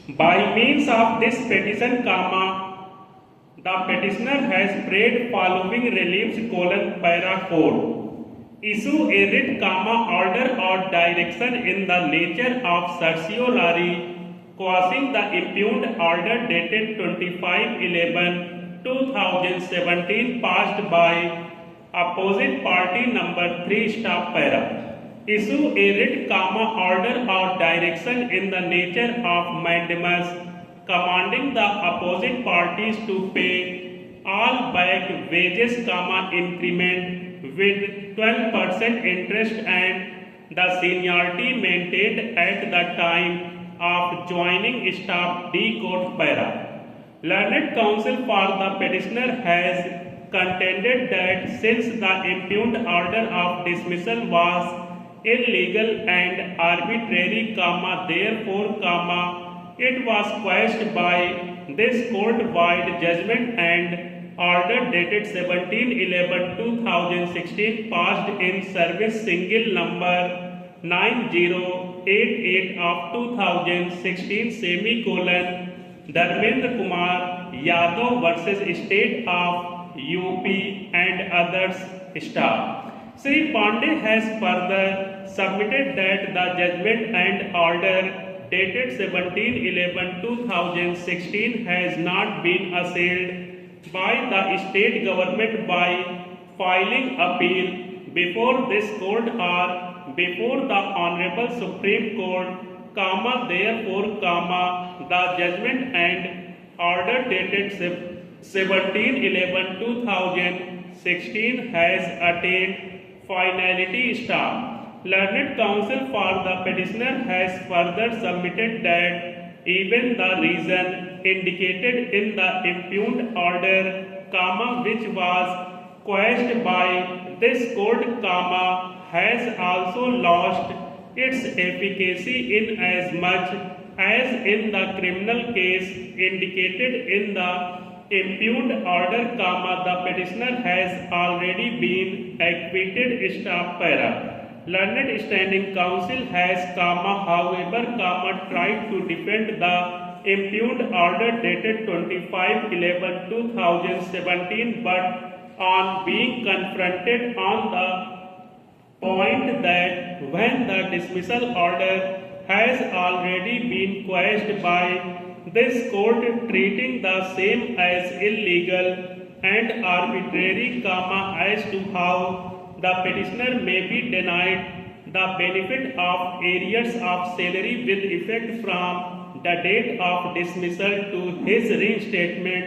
By means of this petition, the petitioner has prayed following reliefs: para code. Issue a writ, order or direction in the nature of certiorari quashing the impugned order dated 25/11/2017 passed by opposite party number 3 staff para. Issue a writ, order or direction in the nature of mandamus commanding the opposite parties to pay all back wages, increment with 12% interest and the seniority maintained at the time of joining staff D court para. Learned counsel for the petitioner has contended that since the impugned order of dismissal was illegal and arbitrary, therefore, it was quashed by this court-wide judgment and order dated 17/11/2016 passed in service single number 9088 of 2016 semicolon Dharmendra Kumar Yadav versus State of UP and others staff. Sri Pandey has further submitted that the judgment and order dated 17/11/2016 has not been assailed by the state government by filing appeal before this court or before the Honorable Supreme Court, therefore, the judgment and order dated 17/11/2016 has attained finality staff. Learned counsel for the petitioner has further submitted that even the reason indicated in the impugned order, which was quashed by this court, has also lost its efficacy in as much as in the criminal case indicated in the impugned order, the petitioner has already been acquitted staff para. Learned standing counsel has, however, tried to defend the impugned order dated 25/11/2017, but on being confronted on the point that when the dismissal order has already been quashed by this court, treating the same as illegal and arbitrary, as to how the petitioner may be denied the benefit of arrears of salary with effect from the date of dismissal to his reinstatement,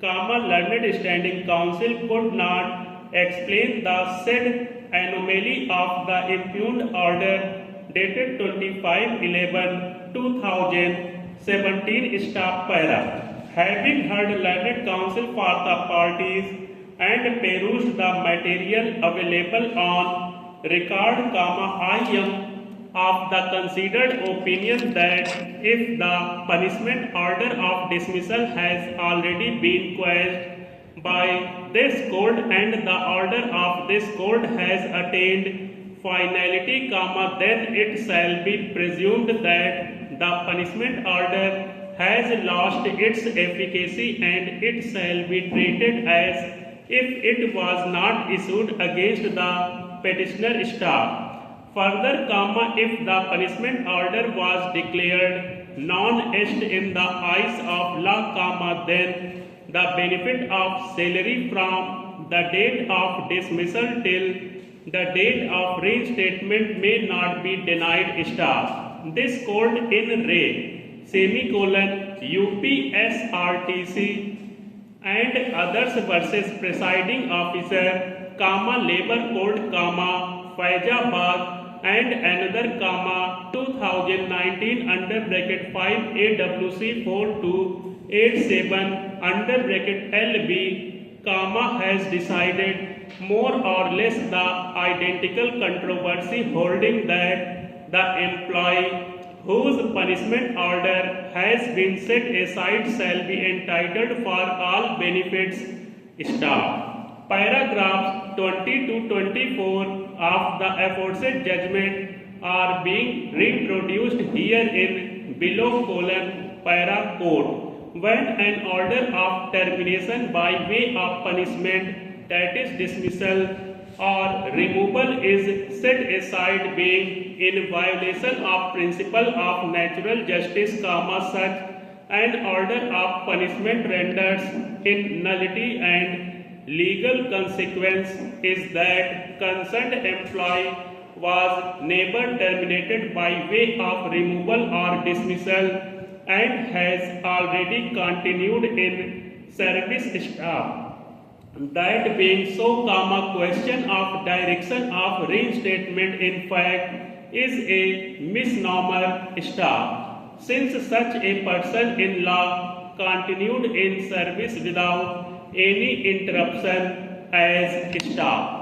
learned standing counsel could not explain the said anomaly of the impugned order dated 25/11/2017 staff para. Having heard learned counsel for the parties and perused the material available on record, I am of the considered opinion that if the punishment order of dismissal has already been quashed by this court and the order of this court has attained finality, then it shall be presumed that the punishment order has lost its efficacy and it shall be treated as if it was not issued against the petitioner staff. Further, if the punishment order was declared non-est in the eyes of law, then the benefit of salary from the date of dismissal till the date of reinstatement may not be denied staff. This court in re, UPSRTC and others versus presiding officer, labor code, Faizabad and another, 2019 under bracket 5 AWC 4287 under bracket LB, has decided more or less the identical controversy, holding that the employee whose punishment order has been set aside shall be entitled for all benefits staff. Paragraphs 20 to 24 of the aforesaid judgment are being reproduced here in below colon para code. When an order of termination by way of punishment, that is dismissal or removal, is set aside being in violation of principle of natural justice, such an order of punishment renders in nullity, and legal consequence is that concerned employee was never terminated by way of removal or dismissal and has already continued in service staff. That being so, question of direction of reinstatement in fact is a misnomer since such a person in law continued in service without any interruption as staff.